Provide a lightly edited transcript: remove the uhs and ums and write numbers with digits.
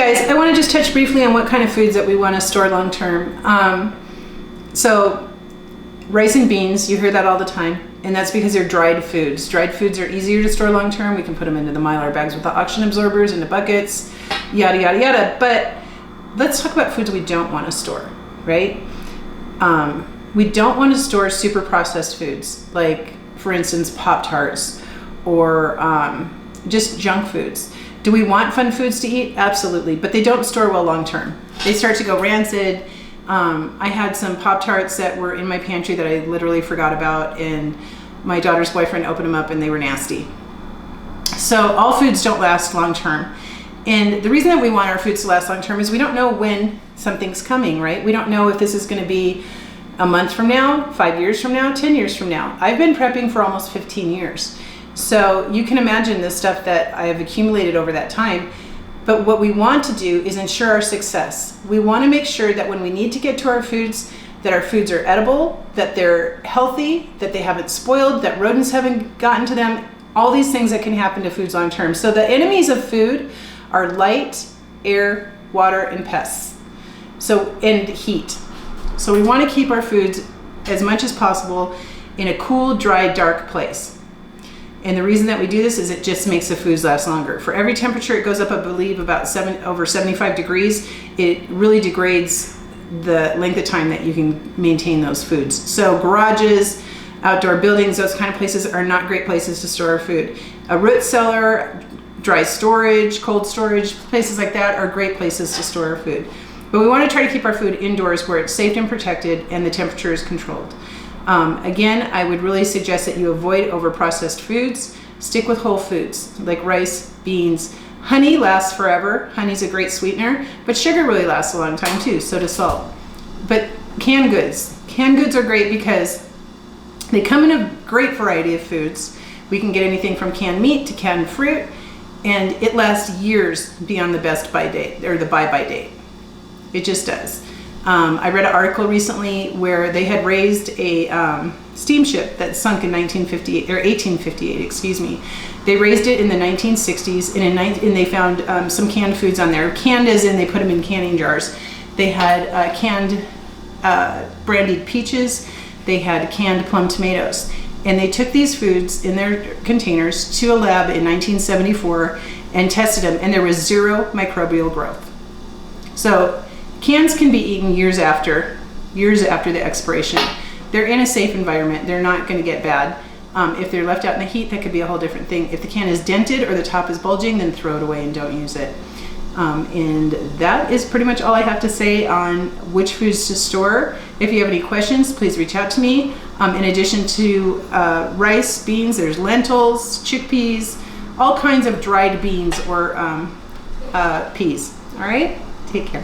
guys, I want to just touch briefly on what kind of foods that we want to store long term. So rice and beans, you hear that all the time, and that's because they're dried foods. Dried foods are easier to store long term. We can put them into the Mylar bags with the oxygen absorbers, into buckets, yada, yada, yada. But let's talk about foods we don't want to store, right? We don't want to store super processed foods, like, for instance, Pop-Tarts or just junk foods. Do we want fun foods to eat? Absolutely, but they don't store well long term. They start to go rancid. I had some Pop-Tarts that were in my pantry that I literally forgot about, and my daughter's boyfriend opened them up and they were nasty. So all foods don't last long term. And the reason that we want our foods to last long term is we don't know when something's coming, right? We don't know if this is going to be a month from now, 5 years from now, 10 years from now. I've been prepping for almost 15 years. So you can imagine the stuff that I have accumulated over that time. But what we want to do is ensure our success. We want to make sure that when we need to get to our foods, that our foods are edible, that they're healthy, that they haven't spoiled, that rodents haven't gotten to them, all these things that can happen to foods long term. So the enemies of food are light, air, water, and pests. And heat. So we want to keep our foods as much as possible in a cool, dry, dark place. And the reason that we do this is it just makes the foods last longer. For every temperature it goes up, I believe, about over 75 degrees, it really degrades the length of time that you can maintain those foods. So garages, outdoor buildings, those kind of places are not great places to store our food. A root cellar, dry storage, cold storage, places like that are great places to store our food. But we want to try to keep our food indoors where it's safe and protected and the temperature is controlled. Again, I would really suggest that you avoid over-processed foods. Stick with whole foods like rice, beans. Honey lasts forever. Honey's a great sweetener, but sugar really lasts a long time too, so does salt. But canned goods. Canned goods are great because they come in a great variety of foods. We can get anything from canned meat to canned fruit, and it lasts years beyond the best by date, or the buy-by date. It just does. I read an article recently where they had raised a steamship that sunk in 1858, excuse me. They raised it in the 1960s, and they found some canned foods on there. Canned as in they put them in canning jars. They had canned brandied peaches. They had canned plum tomatoes. And they took these foods in their containers to a lab in 1974 and tested them, and there was 0 microbial growth. So cans can be eaten years after the expiration. They're in a safe environment. They're not going to get bad. If they're left out in the heat, that could be a whole different thing. If the can is dented or the top is bulging, then throw it away and don't use it. And that is pretty much all I have to say on which foods to store. If you have any questions, please reach out to me. In addition to rice, beans, there's lentils, chickpeas, all kinds of dried beans or peas. All right? Take care.